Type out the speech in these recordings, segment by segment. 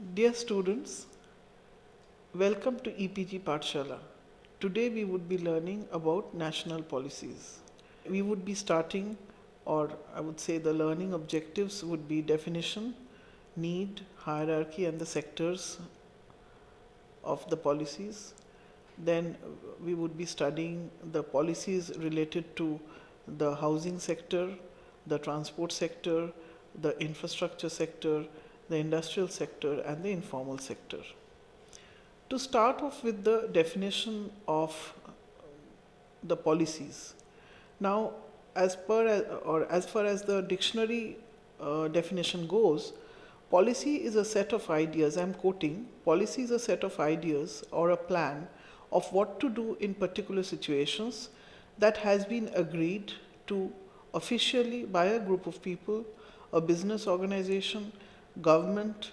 Dear students, welcome to EPG Pathshala. Today we would be learning about national policies. We would be starting, or I would say the learning objectives would be definition, need, hierarchy, and the sectors of the policies. Then we would be studying the policies related to the housing sector, the transport sector, the infrastructure sector, the industrial sector, and the informal sector. To start off with the definition of the policies. Now, as far as the dictionary definition goes, policy is a set of ideas. I'm quoting: policy is a set of ideas or a plan of what to do in particular situations that has been agreed to officially by a group of people, a business organization, government,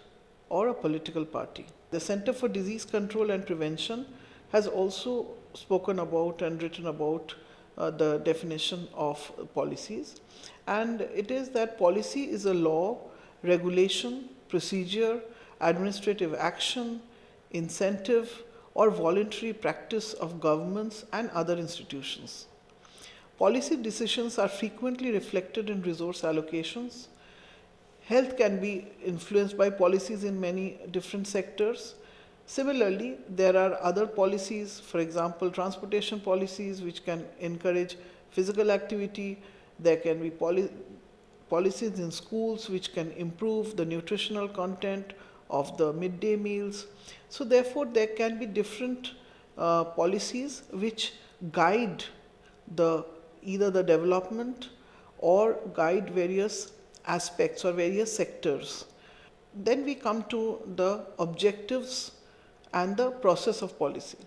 or a political party. The Center for Disease Control and Prevention has also spoken about and written about the definition of policies, and it is that policy is a law, regulation, procedure, administrative action, incentive, or voluntary practice of governments and other institutions. Policy decisions are frequently reflected in resource allocations. Health can be influenced by policies in many different sectors. Similarly, there are other policies, for example, transportation policies, which can encourage physical activity. There can be policies in schools which can improve the nutritional content of the midday meals. So therefore, there can be different policies which guide either the development or guide various aspects or various sectors. Then we come to the objectives and the process of policy.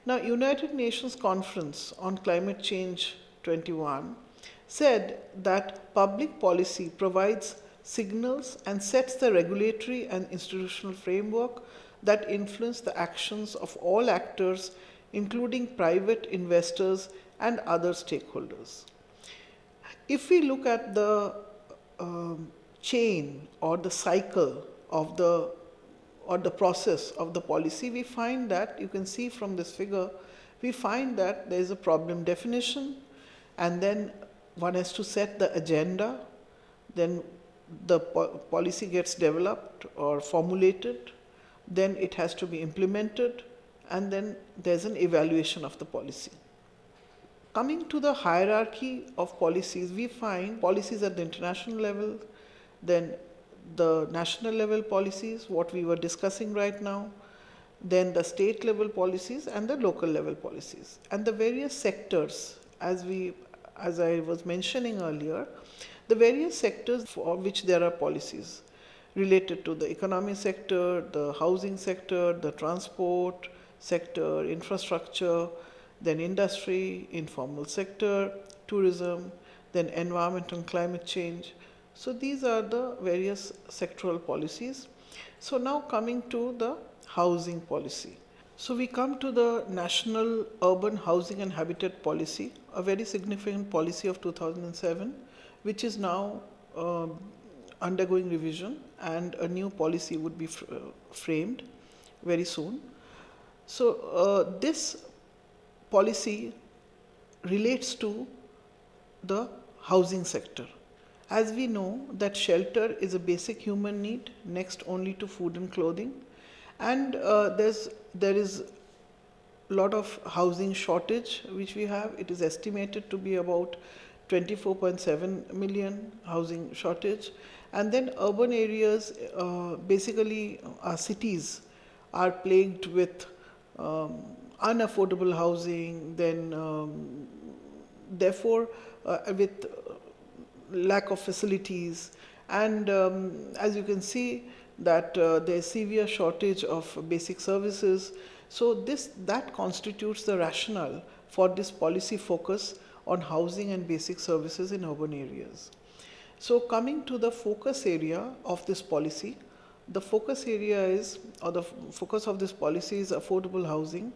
Now, United Nations Conference on Climate Change 21 said that public policy provides signals and sets the regulatory and institutional framework that influence the actions of all actors, including private investors and other stakeholders. If we look at the chain or the cycle of the process of the policy, we find that, you can see from this figure, we find that there is a problem definition, and then one has to set the agenda, then the policy gets developed or formulated, then it has to be implemented, and then there's an evaluation of the policy. Coming to the hierarchy of policies, we find policies at the international level, then the national level policies, what we were discussing right now, then the state level policies and the local level policies. And the various sectors, as I was mentioning earlier, the various sectors for which there are policies related to the economic sector, the housing sector, the transport sector, infrastructure, then industry, informal sector, tourism, then environment and climate change. So these are the various sectoral policies. So now coming to the housing policy. So we come to the National Urban Housing and Habitat Policy, a very significant policy of 2007, which is now undergoing revision, and a new policy would be framed very soon. So this policy relates to the housing sector. As we know that shelter is a basic human need, next only to food and clothing, and there is a lot of housing shortage which we have. It is estimated to be about 24.7 million housing shortage, and then urban areas, basically our cities, are plagued with unaffordable housing, then therefore with lack of facilities, and as you can see that there is severe shortage of basic services. So that constitutes the rationale for this policy focus on housing and basic services in urban areas. So coming to the focus area of this policy, the focus area is, or the focus of this policy is affordable housing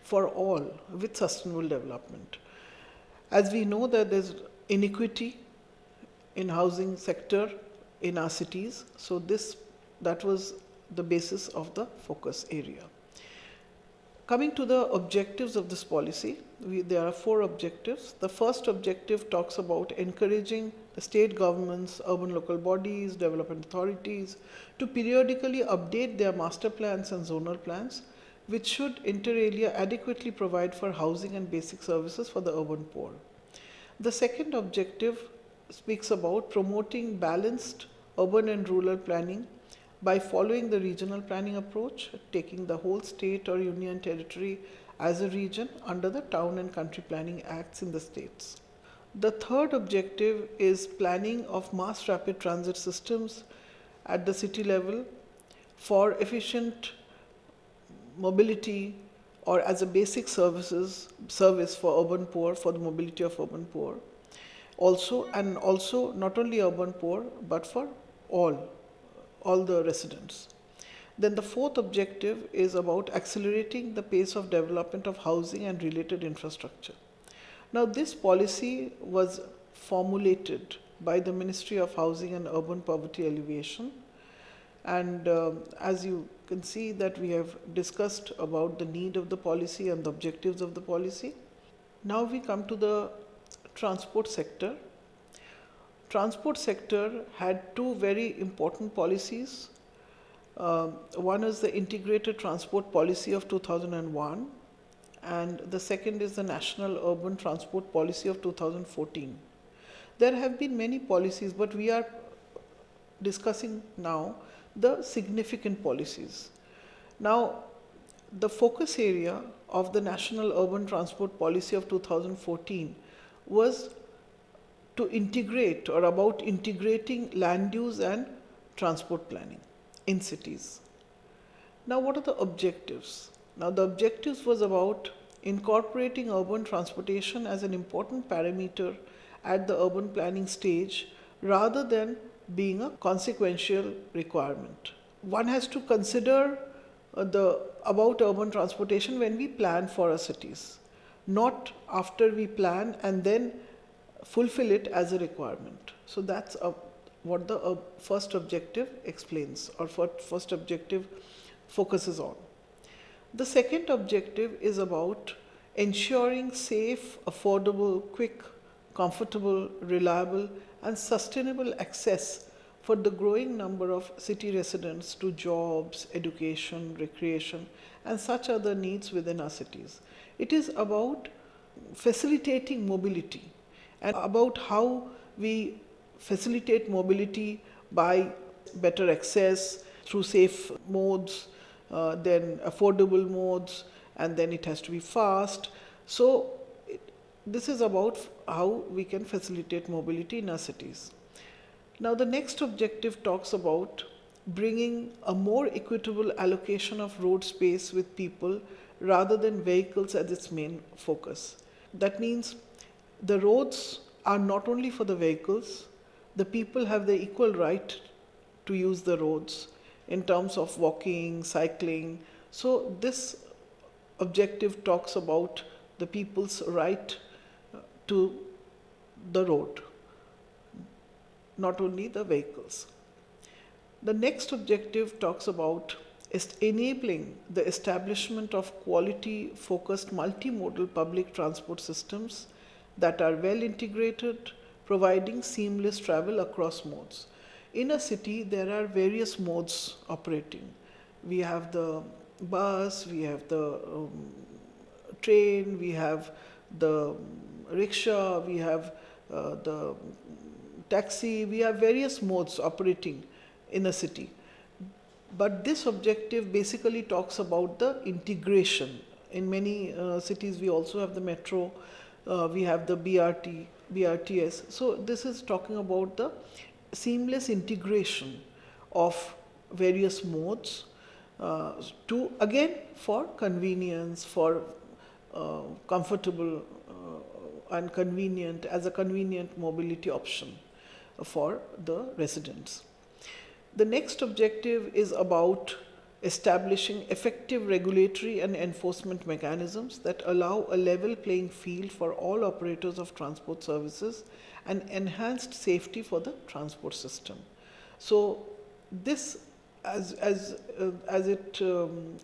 for all with sustainable development. As we know that there's inequity in housing sector in our cities, so that was the basis of the focus area. Coming to the objectives of this policy, there are 4 objectives. The first objective talks about encouraging the state governments, urban local bodies, development authorities to periodically update their master plans and zonal plans, which should inter alia adequately provide for housing and basic services for the urban poor. The second objective speaks about promoting balanced urban and rural planning by following the regional planning approach, taking the whole state or union territory as a region under the Town and Country Planning Acts in the states. The third objective is planning of mass rapid transit systems at the city level for efficient mobility or as a basic service for urban poor, for the mobility of urban poor. Also not only urban poor but for all the residents. Then the fourth objective is about accelerating the pace of development of housing and related infrastructure. Now this policy was formulated by the Ministry of Housing and Urban Poverty Alleviation, and as you can see that we have discussed about the need of the policy and the objectives of the policy. Now we come to the transport sector. Transport sector had 2 very important policies. One is the Integrated Transport Policy of 2001 and the second is the National Urban Transport Policy of 2014. There have been many policies, but we are discussing now the significant policies. Now, the focus area of the National Urban Transport Policy of 2014 was to integrate or about integrating land use and transport planning in cities. Now what are the objectives? Now the objectives was about incorporating urban transportation as an important parameter at the urban planning stage rather than being a consequential requirement. One has to consider about urban transportation when we plan for our cities, not after we plan and then fulfill it as a requirement. So that's what the first objective explains or first objective focuses on. The second objective is about ensuring safe, affordable, quick, comfortable, reliable and sustainable access for the growing number of city residents to jobs, education, recreation and such other needs within our cities. It is about facilitating mobility and about how we facilitate mobility by better access through safe modes, then affordable modes, and then it has to be fast. So this is about how we can facilitate mobility in our cities. Now the next objective talks about bringing a more equitable allocation of road space with people rather than vehicles as its main focus. That means the roads are not only for the vehicles, the people have the equal right to use the roads in terms of walking, cycling. So this objective talks about the people's right to the road, not only the vehicles. The next objective talks about enabling the establishment of quality-focused multimodal public transport systems that are well integrated, providing seamless travel across modes. In a city, there are various modes operating. We have the bus, we have the train, we have the rickshaw, we have the taxi, we have various modes operating in a city. But this objective basically talks about the integration. In many cities, we also have the metro, we have the BRT, BRTS. So this is talking about the seamless integration of various modes to again for convenience, for comfortable and convenient, as a convenient mobility option for the residents. The next objective is about establishing effective regulatory and enforcement mechanisms that allow a level playing field for all operators of transport services and enhanced safety for the transport system. So this as it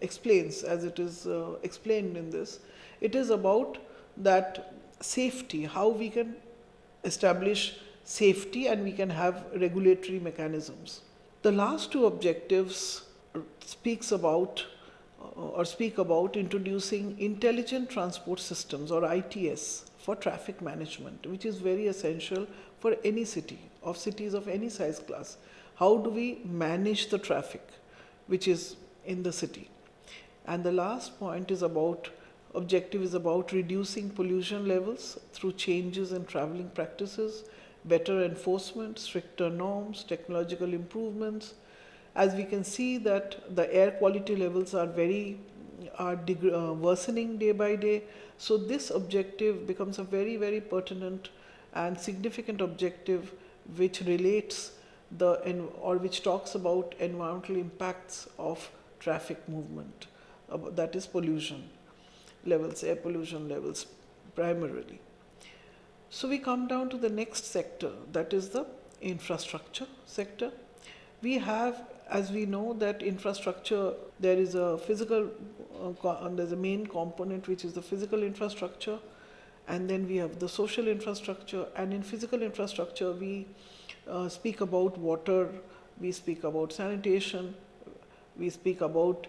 explains, as it is explained in this, it is about that safety, how we can establish safety and we can have regulatory mechanisms. The last two objectives speaks about speak about introducing intelligent transport systems or ITS for traffic management, which is very essential for any city, of cities of any size class. How do we manage the traffic which is in the city? And the last point is about objective is about reducing pollution levels through changes in traveling practices, better enforcement, stricter norms, technological improvements. As we can see that the air quality levels are worsening day by day. So this objective becomes a very, very pertinent and significant objective which relates or which talks about environmental impacts of traffic movement, that is pollution levels, air pollution levels primarily. So we come down to the next sector, that is the infrastructure sector. We have, as we know, that infrastructure, there is a physical, there's a main component which is the physical infrastructure, and then we have the social infrastructure. And in physical infrastructure, we speak about water, we speak about sanitation, we speak about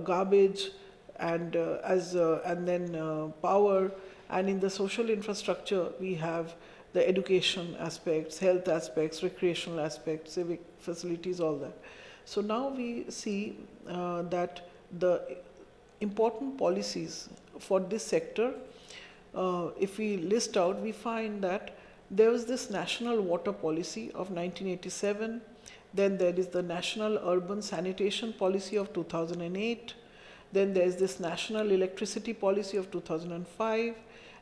garbage, and then power. And in the social infrastructure, we have the education aspects, health aspects, recreational aspects, civic facilities, all that. So now we see that the important policies for this sector, if we list out, we find that there was this National Water Policy of 1987, then there is the National Urban Sanitation Policy of 2008, then there is this National Electricity Policy of 2005,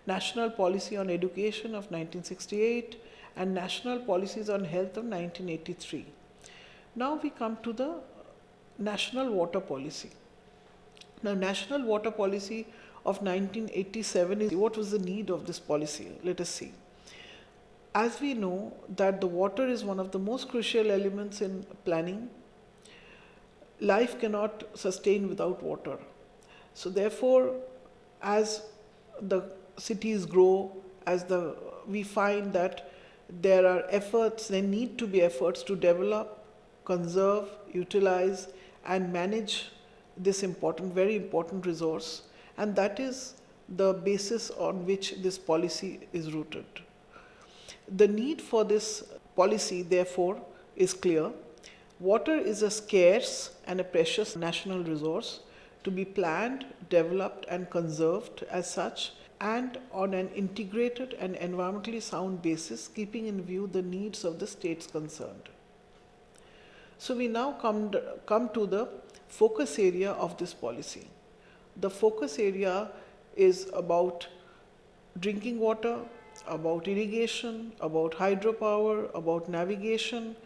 National Policy on Education of 1968, and National Policies on Health of 1983. Now we come to the National Water Policy. Now, National Water Policy of 1987 is, what was the need of this policy? Let us see. As we know that the water is one of the most crucial elements in planning, life cannot sustain without water. So therefore, as the cities grow, we find that there need to be efforts to develop, conserve, utilize, and manage this very important resource, and that is the basis on which this policy is rooted. The need for this policy, therefore, is clear. Water is a scarce and a precious national resource to be planned, developed, and conserved as such, and on an integrated and environmentally sound basis, keeping in view the needs of the states concerned. So we now come to the focus area of this policy. The focus area is about drinking water, about irrigation, about hydropower, about navigation,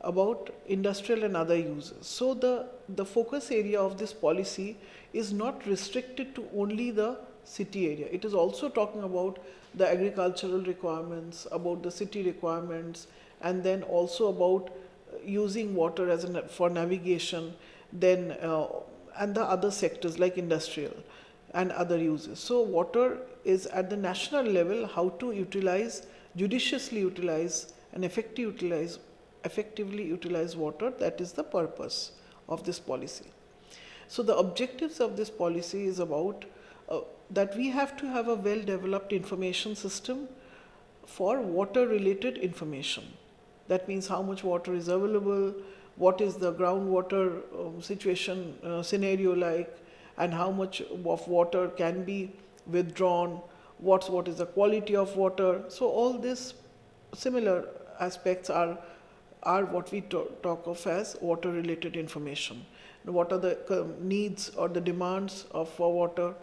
about industrial and other uses. So the focus area of this policy is not restricted to only the city area. It is also talking about the agricultural requirements, about the city requirements, and then also about using water for navigation, then and the other sectors like industrial and other uses. So water is at the national level, how to judiciously utilize and effectively utilize water. That is the purpose of this policy. So the objectives of this policy is about that we have to have a well-developed information system for water-related information. That means how much water is available, what is the groundwater scenario like, and how much of water can be withdrawn, what is the quality of water. So all these similar aspects are what we talk of as water related information. What are the needs or the demands for water.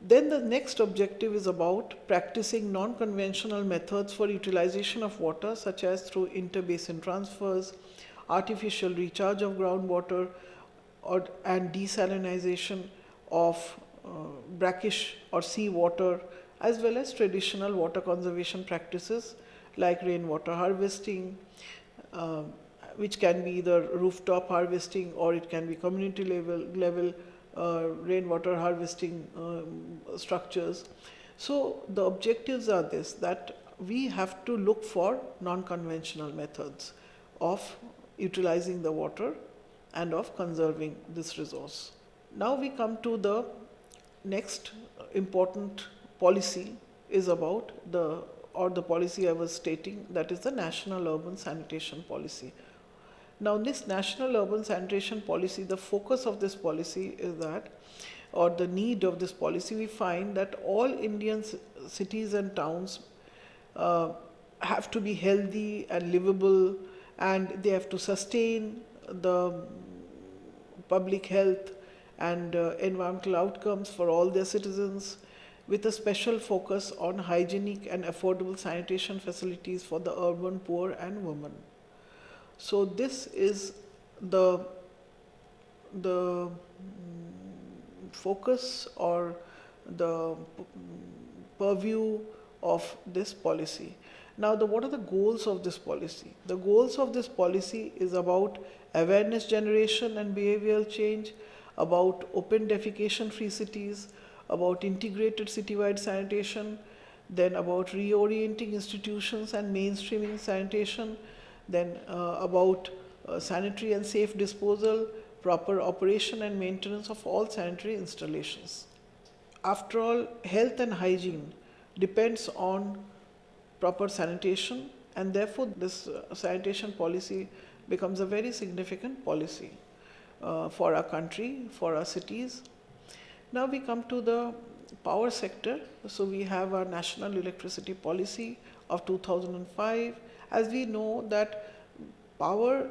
Then the next objective is about practicing non-conventional methods for utilization of water, such as through interbasin transfers, artificial recharge of groundwater, and desalinization of brackish or sea water, as well as traditional water conservation practices like rainwater harvesting, which can be either rooftop harvesting or it can be community level rainwater harvesting structures. So the objectives are this, that we have to look for non-conventional methods of utilizing the water and of conserving this resource. Now we come to the next important policy is about the policy I was stating, that is the National Urban Sanitation Policy. Now this National Urban Sanitation Policy, the focus of this policy is that, or the need of this policy, we find that all Indian cities and towns have to be healthy and livable, and they have to sustain the public health and environmental outcomes for all their citizens, with a special focus on hygienic and affordable sanitation facilities for the urban poor and women. So this is the focus or the purview of this policy. Now, what are the goals of this policy? The goals of this policy is about awareness generation and behavioral change, about open defecation free cities, about integrated citywide sanitation, then about reorienting institutions and mainstreaming sanitation, then about sanitary and safe disposal, proper operation and maintenance of all sanitary installations. After all, health and hygiene depends on proper sanitation, and therefore this sanitation policy becomes a very significant policy for our country, for our cities. Now we come to the power sector. So we have our National Electricity Policy of 2005. As we know that power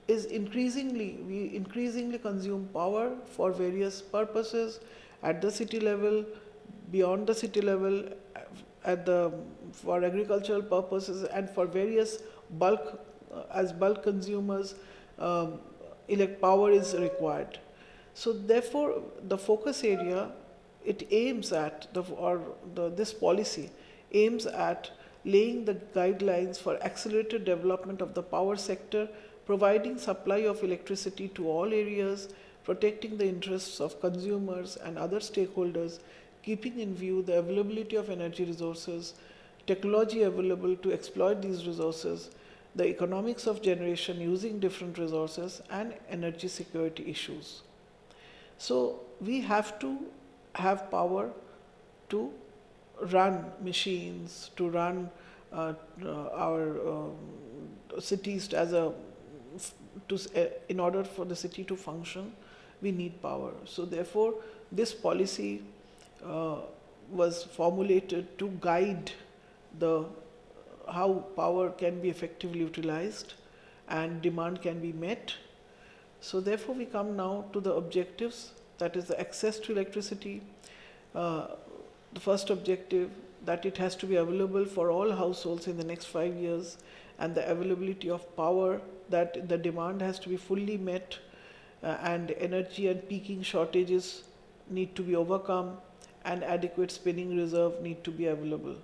is we increasingly consume power for various purposes at the city level, beyond the city level, for agricultural purposes, and for various as bulk consumers, power is required. So therefore, the focus area, it aims at, this policy aims at laying the guidelines for accelerated development of the power sector, providing supply of electricity to all areas, protecting the interests of consumers and other stakeholders, keeping in view the availability of energy resources, technology available to exploit these resources, the economics of generation using different resources, and energy security issues. So we have to have power to run machines, to run our cities in order for the city to function, we need power. So therefore, this policy was formulated to guide how power can be effectively utilized and demand can be met. So therefore, we come now to the objectives, that is the access to electricity. The first objective, that it has to be available for all households in the next 5 years, and the availability of power, that the demand has to be fully met, and energy and peaking shortages need to be overcome, and adequate spinning reserve need to be available.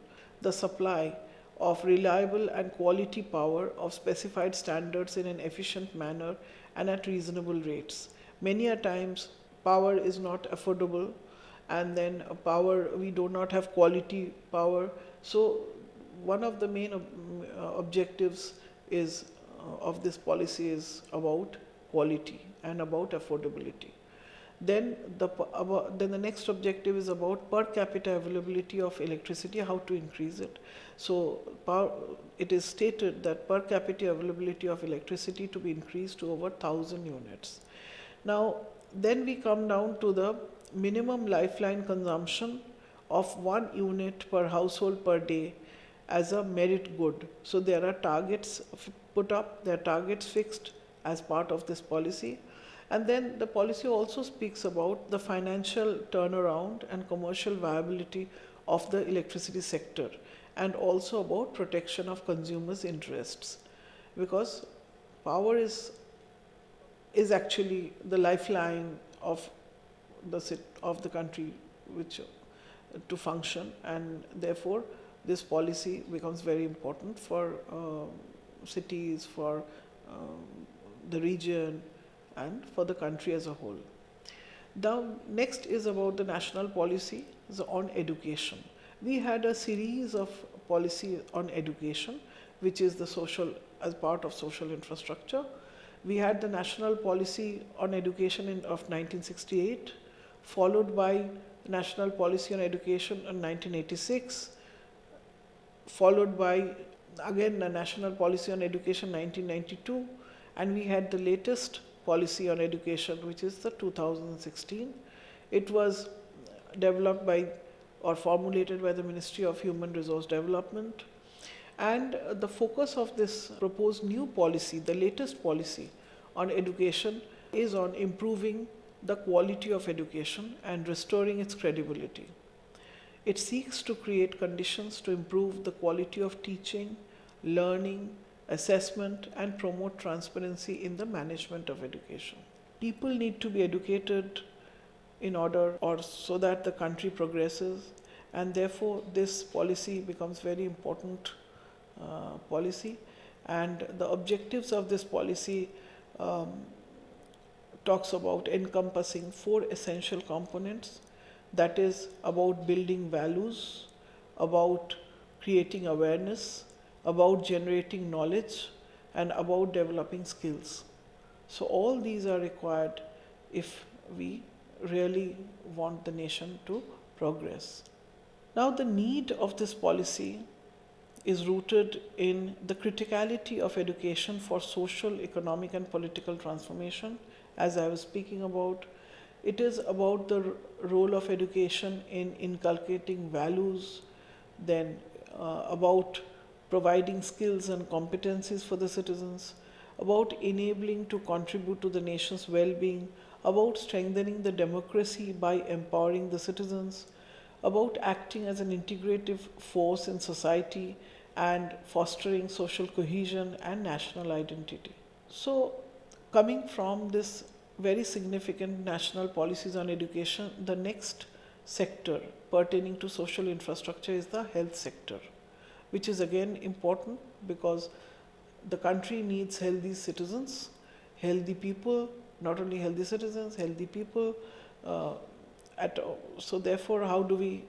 The supply of reliable and quality power of specified standards in an efficient manner and at reasonable rates. Many a times power is not affordable, and then we do not have quality power. So one of the main objectives of this policy is about quality and about affordability. Then the next objective is about per capita availability of electricity, how to increase it. So it is stated that per capita availability of electricity to be increased to over 1,000 units. Now, then we come down to the minimum lifeline consumption of 1 unit per household per day as a merit good. So there are targets put up, there are targets fixed as part of this policy. And then the policy also speaks about the financial turnaround and commercial viability of the electricity sector, and also about protection of consumers' interests, because power is actually the lifeline of the country to function, and therefore this policy becomes very important for cities, for the region, and for the country as a whole. Now, next is about the national policy on education. We had a series of policy on education, which is the social, as part of social infrastructure. We had the national policy on education of 1968, followed by national policy on education in 1986, followed by again the national policy on education 1992, and we had the latest policy on education, which is the 2016. It was developed by or formulated by the Ministry of Human Resource Development, and the focus of this proposed new policy, the latest policy on education, is on improving the quality of education and restoring its credibility. It seeks to create conditions to improve the quality of teaching, learning, assessment, and promote transparency in the management of education. People need to be educated in order or so that the country progresses, and therefore this policy becomes very important policy. And the objectives of this policy talks about encompassing 4 essential components, that is about building values, about creating awareness, about generating knowledge, and about developing skills. So all these are required if we really want the nation to progress. Now, the need of this policy is rooted in the criticality of education for social, economic, and political transformation, as I was speaking about. It is about the role of education in inculcating values, then about providing skills and competencies for the citizens, about enabling to contribute to the nation's well-being, about strengthening the democracy by empowering the citizens, about acting as an integrative force in society and fostering social cohesion and national identity. So, coming from this very significant national policies on education, the next sector pertaining to social infrastructure is the health sector, which is again important because the country needs healthy citizens, healthy people, not only healthy citizens, healthy people. So therefore, how do we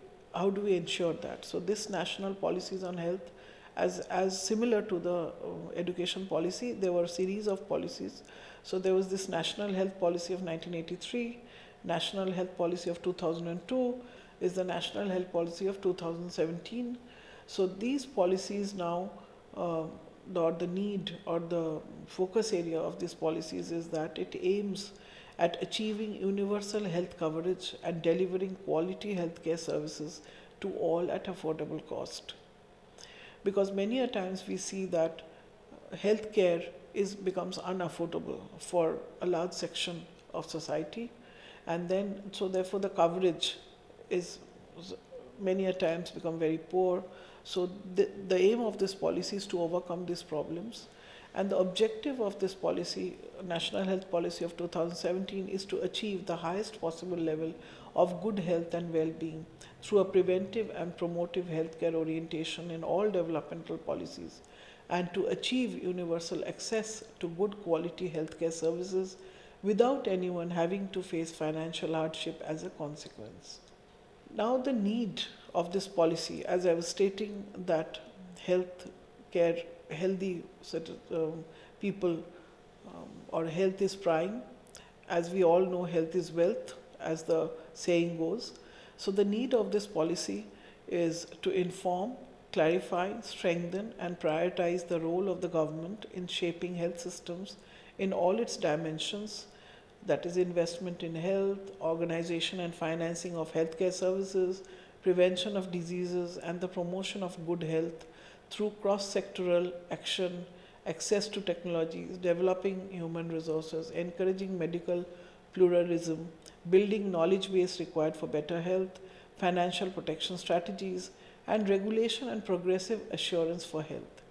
ensure that? So this national policies on health, as similar to the education policy, there were a series of policies. So there was this National Health Policy of 1983, National Health Policy of 2002, is the National Health Policy of 2017. So these policies now, the need or the focus area of these policies is that it aims at achieving universal health coverage and delivering quality healthcare services to all at affordable cost. Because many a times we see that healthcare becomes unaffordable for a large section of society, and then so therefore the coverage is many a times become very poor. So the aim of this policy is to overcome these problems, and the objective of this policy, National Health Policy of 2017, is to achieve the highest possible level of good health and well-being through a preventive and promotive healthcare orientation in all developmental policies, and to achieve universal access to good quality healthcare services without anyone having to face financial hardship as a consequence. Now, the need of this policy, as I was stating, that healthy people, or health is prime. As we all know, health is wealth, as the saying goes. So the need of this policy is to inform, clarify, strengthen, and prioritize the role of the government in shaping health systems in all its dimensions, that is investment in health, organization and financing of healthcare services, prevention of diseases, and the promotion of good health through cross-sectoral action, access to technologies, developing human resources, encouraging medical pluralism, building knowledge base required for better health, financial protection strategies, and regulation and progressive assurance for health.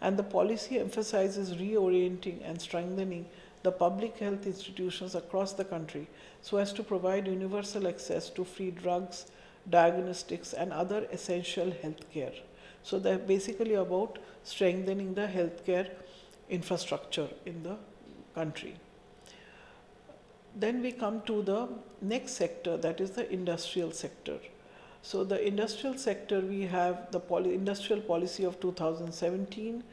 And the policy emphasizes reorienting and strengthening the public health institutions across the country so as to provide universal access to free drugs, diagnostics, and other essential health care. So they're basically about strengthening the healthcare infrastructure in the country. Then we come to the next sector, that is the industrial sector. So the industrial sector, we have the industrial policy of 2017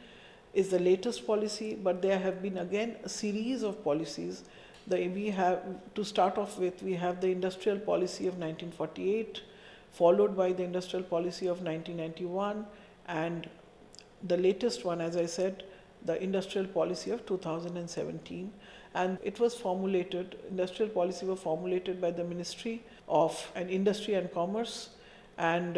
is the latest policy, but there have been again a series of policies. We have, to start off with, we have the industrial policy of 1948, followed by the industrial policy of 1991, and the latest one, as I said, the industrial policy of 2017. And it was formulated, industrial policy was formulated by the Ministry of Industry and Commerce. And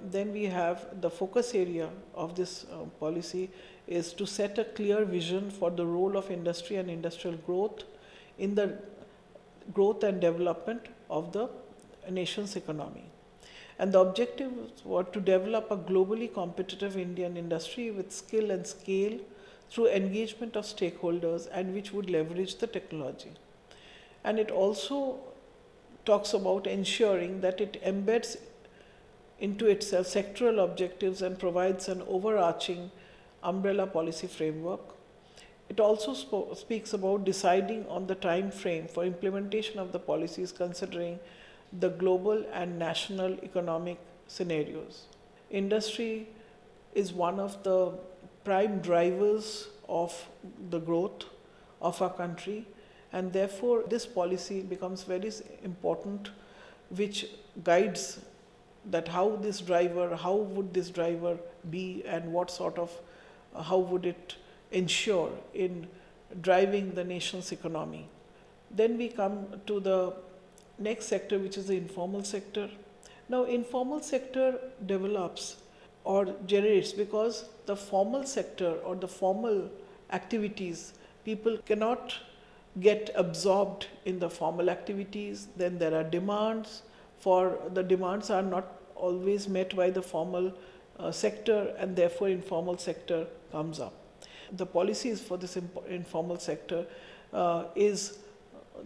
then we have the focus area of this policy is to set a clear vision for the role of industry and industrial growth in the growth and development of the nation's economy. And the objective was to develop a globally competitive Indian industry with skill and scale through engagement of stakeholders and which would leverage the technology. And it also talks about ensuring that it embeds into itself sectoral objectives and provides an overarching umbrella policy framework. It also speaks about deciding on the time frame for implementation of the policies considering the global and national economic scenarios. Industry is one of the prime drivers of the growth of our country, and therefore this policy becomes very important, which guides that how would this driver be, and what sort of, how would it ensure in driving the nation's economy. Then we come to the next sector, which is the informal sector. Now, informal sector develops or generates because the formal sector or the formal activities, people cannot get absorbed in the formal activities. Then there are demands. For the demands are not always met by the formal sector, and therefore informal sector comes up. The policies for this informal sector is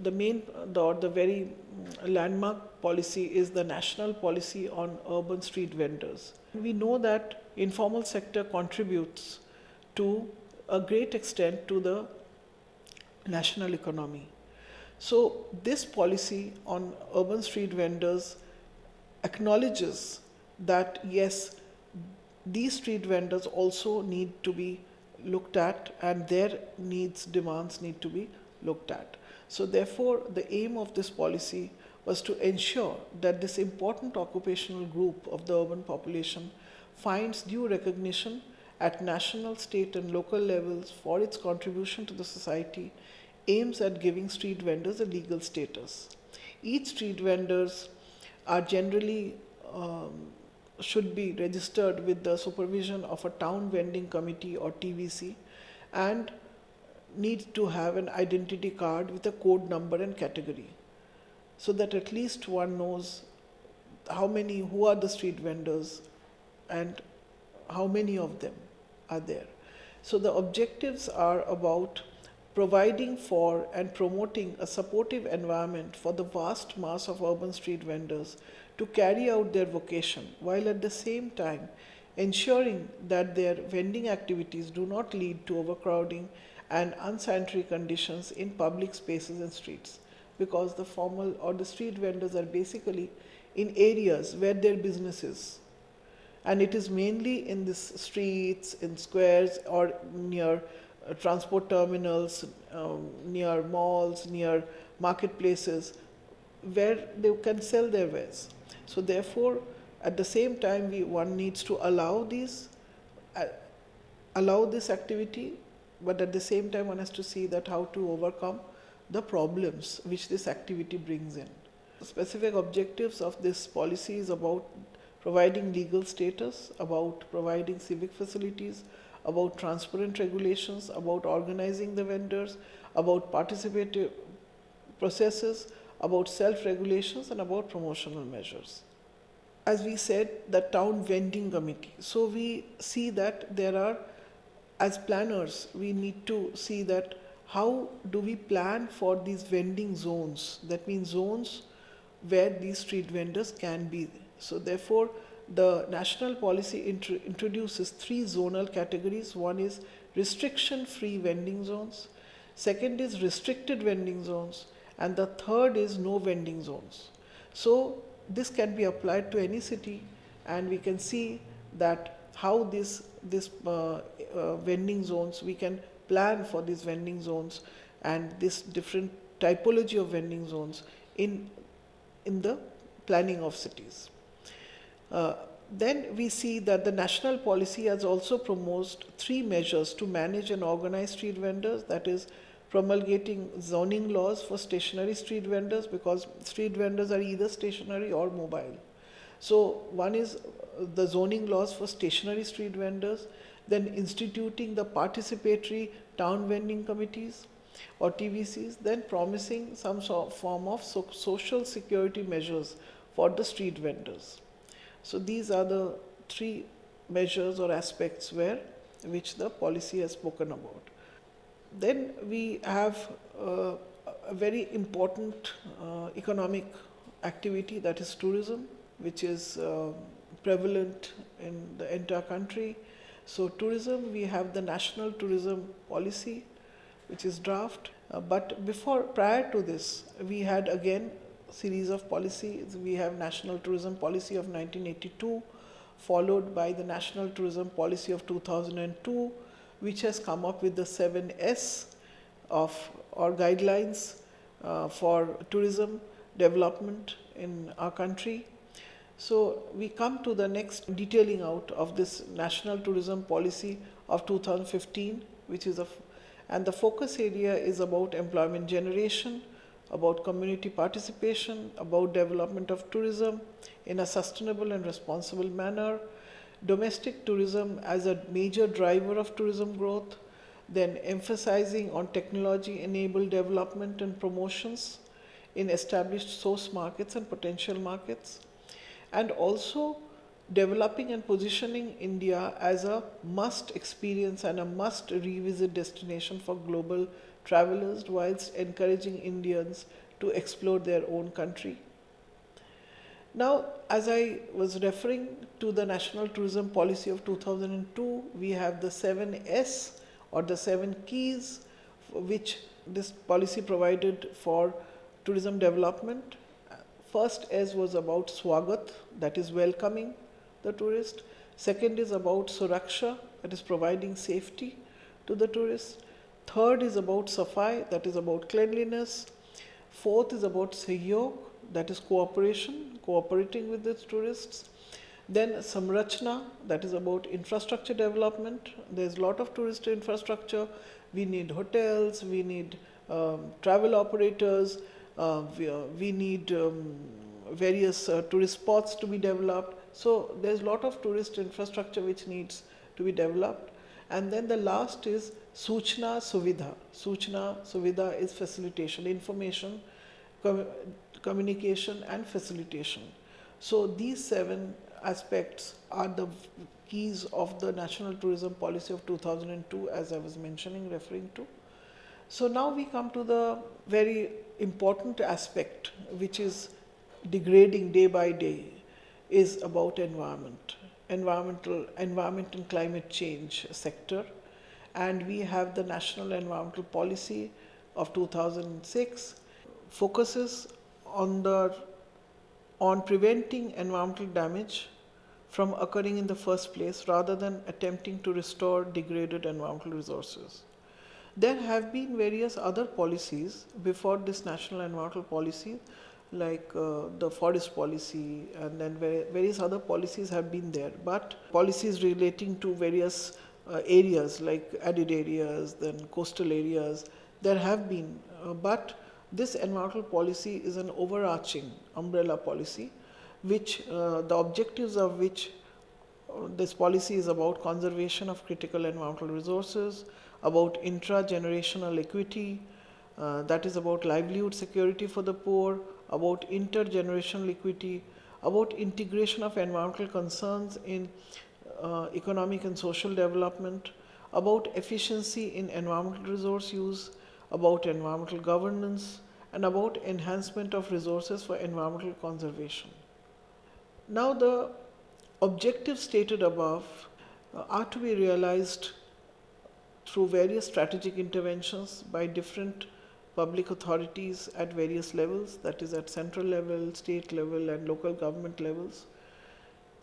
the main, the very landmark policy is the national policy on urban street vendors. We know that informal sector contributes to a great extent to the national economy. So this policy on urban street vendors acknowledges that yes, these street vendors also need to be looked at, and their needs, demands need to be looked at. So therefore, the aim of this policy was to ensure that this important occupational group of the urban population finds due recognition at national, state and local levels for its contribution to the society, aims at giving street vendors a legal status. Each street vendors are generally should be registered with the supervision of a town vending committee or TVC, and need to have an identity card with a code number and category, so that at least one knows who are the street vendors and how many of them are there. So the objectives are about providing for and promoting a supportive environment for the vast mass of urban street vendors to carry out their vocation, while at the same time ensuring that their vending activities do not lead to overcrowding and unsanitary conditions in public spaces and streets, because the formal or the street vendors are basically in areas where their business is, and it is mainly in these streets, in squares, or near transport terminals, near malls, near marketplaces, where they can sell their wares. So therefore, at the same time, one needs to allow this activity, but at the same time one has to see that how to overcome the problems which this activity brings in. The specific objectives of this policy is about providing legal status, about providing civic facilities, about transparent regulations, about organizing the vendors, about participative processes, about self-regulations, and about promotional measures. As we said, the town vending committee. So we see that there are, as planners, we need to see that how do we plan for these vending zones, that means zones where these street vendors can be. So therefore, the national policy introduces 3 zonal categories. One is restriction-free vending zones, second is restricted vending zones, and the third is no vending zones. So this can be applied to any city, and we can see that how this vending zones, we can plan for these vending zones and this different typology of vending zones in the planning of cities. Then we see that the national policy has also proposed three measures to manage and organize street vendors, that is promulgating zoning laws for stationary street vendors, because street vendors are either stationary or mobile. So one is the zoning laws for stationary street vendors, then instituting the participatory town vending committees or TVCs, then promising some sort of form of social security measures for the street vendors. So these are the three measures or aspects which the policy has spoken about. Then we have a very important economic activity, that is tourism, which is prevalent in the entire country. So tourism, we have the National Tourism Policy, which is draft. But prior to this, we had again series of policies. We have National Tourism Policy of 1982, followed by the National Tourism Policy of 2002, which has come up with the 7S or guidelines for tourism development in our country. So we come to the next detailing out of this National Tourism Policy of 2015, and the focus area is about employment generation, about community participation, about development of tourism in a sustainable and responsible manner, domestic tourism as a major driver of tourism growth, then emphasizing on technology-enabled development and promotions in established source markets and potential markets, and also developing and positioning India as a must experience and a must revisit destination for global travelers, whilst encouraging Indians to explore their own country. Now, as I was referring to the National Tourism Policy of 2002, we have the 7S or the 7 keys which this policy provided for tourism development. First S was about Swagat, that is welcoming the tourist. Second is about Suraksha, that is providing safety to the tourist. Third is about Safai, that is about cleanliness. Fourth is about Sahyog, that is cooperating with the tourists. Then Samrachna, that is about infrastructure development. There's a lot of tourist infrastructure. We need hotels, we need travel operators, we need various tourist spots to be developed. So there's a lot of tourist infrastructure which needs to be developed. And then the last is Suchna Suvidha. Suchna Suvidha is facilitation, information, communication and facilitation. So these 7 aspects are the keys of the National Tourism Policy of 2002, as I was referring to. So now we come to the very important aspect, which is degrading day by day, is about environment and climate change sector. And we have the National Environmental Policy of 2006, focuses on preventing environmental damage from occurring in the first place, rather than attempting to restore degraded environmental resources. There have been various other policies before this National Environmental Policy, like the forest policy, and then various other policies have been there, but policies relating to various areas like arid areas, then coastal areas, there have been, but this environmental policy is an overarching umbrella policy, which the objectives of which this policy is about conservation of critical environmental resources, about intra-generational equity, that is about livelihood security for the poor, about intergenerational equity, about integration of environmental concerns in economic and social development, about efficiency in environmental resource use, about environmental governance, and about enhancement of resources for environmental conservation. Now, the objectives stated above are to be realized through various strategic interventions by different public authorities at various levels, that is at central level, state level and local government levels,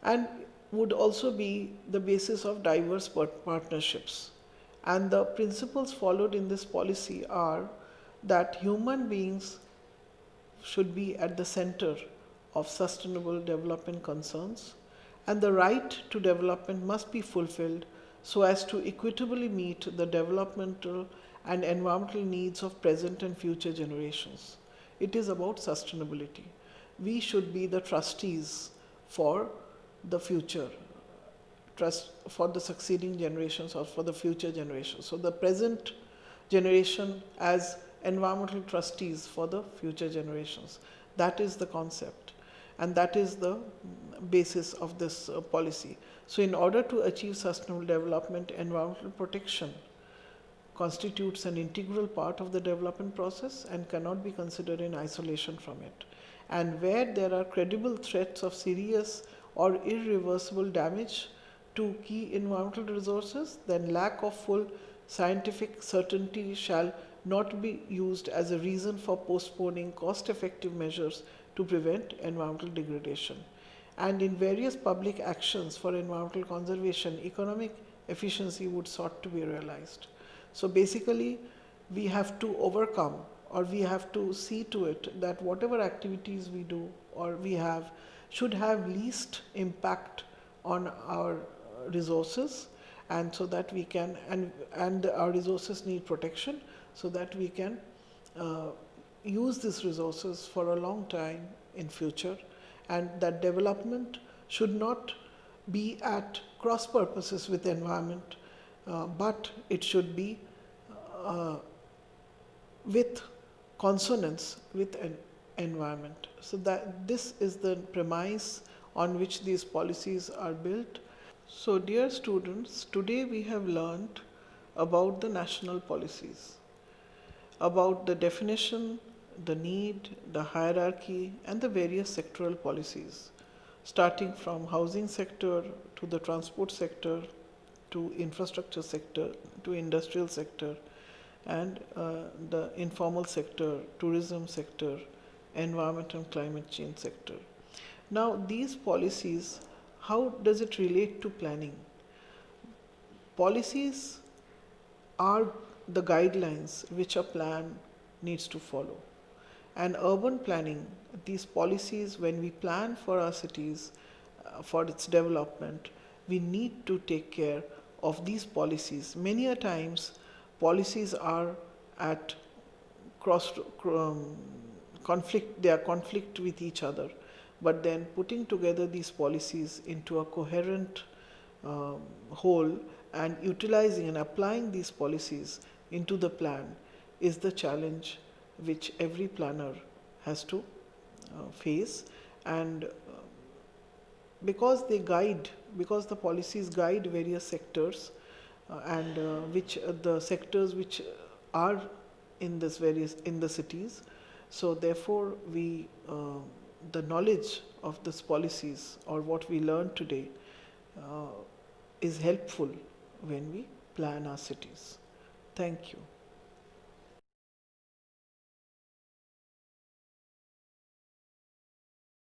and would also be the basis of diverse partnerships. And the principles followed in this policy are that human beings should be at the center of sustainable development concerns, and the right to development must be fulfilled so as to equitably meet the developmental and environmental needs of present and future generations. It is about sustainability. We should be the trustees for the future, trust for the succeeding generations or for the future generations. So the present generation as environmental trustees for the future generations. That is the concept, and that is the basis of this policy. So in order to achieve sustainable development, environmental protection constitutes an integral part of the development process and cannot be considered in isolation from it. And where there are credible threats of serious or irreversible damage to key environmental resources, then lack of full scientific certainty shall not be used as a reason for postponing cost-effective measures to prevent environmental degradation. And in various public actions for environmental conservation, economic efficiency would sought to be realized. So basically, we have to overcome, or we have to see to it that whatever activities we do or we have should have least impact on our resources, and so that we can, and our resources need protection, so that we can use these resources for a long time in future, and that development should not be at cross purposes with environment, but it should be with consonance with an environment. So that this is the premise on which these policies are built. So dear students, today we have learned about the national policies, about the definition, the need, the hierarchy and the various sectoral policies, starting from housing sector to the transport sector to infrastructure sector to industrial sector and the informal sector, tourism sector, environment and climate change sector. Now these policies, how does it relate to planning? Policies are the guidelines which a plan needs to follow. And urban planning, these policies, when we plan for our cities, for its development, we need to take care of these policies. Many a times, policies are at conflict, they are conflict with each other. But then putting together these policies into a coherent whole and utilizing and applying these policies into the plan is the challenge which every planner has to face. And because the policies guide various sectors and which the sectors which are in the cities, so therefore we the knowledge of these policies or what we learn today is helpful when we plan our cities. Thank you.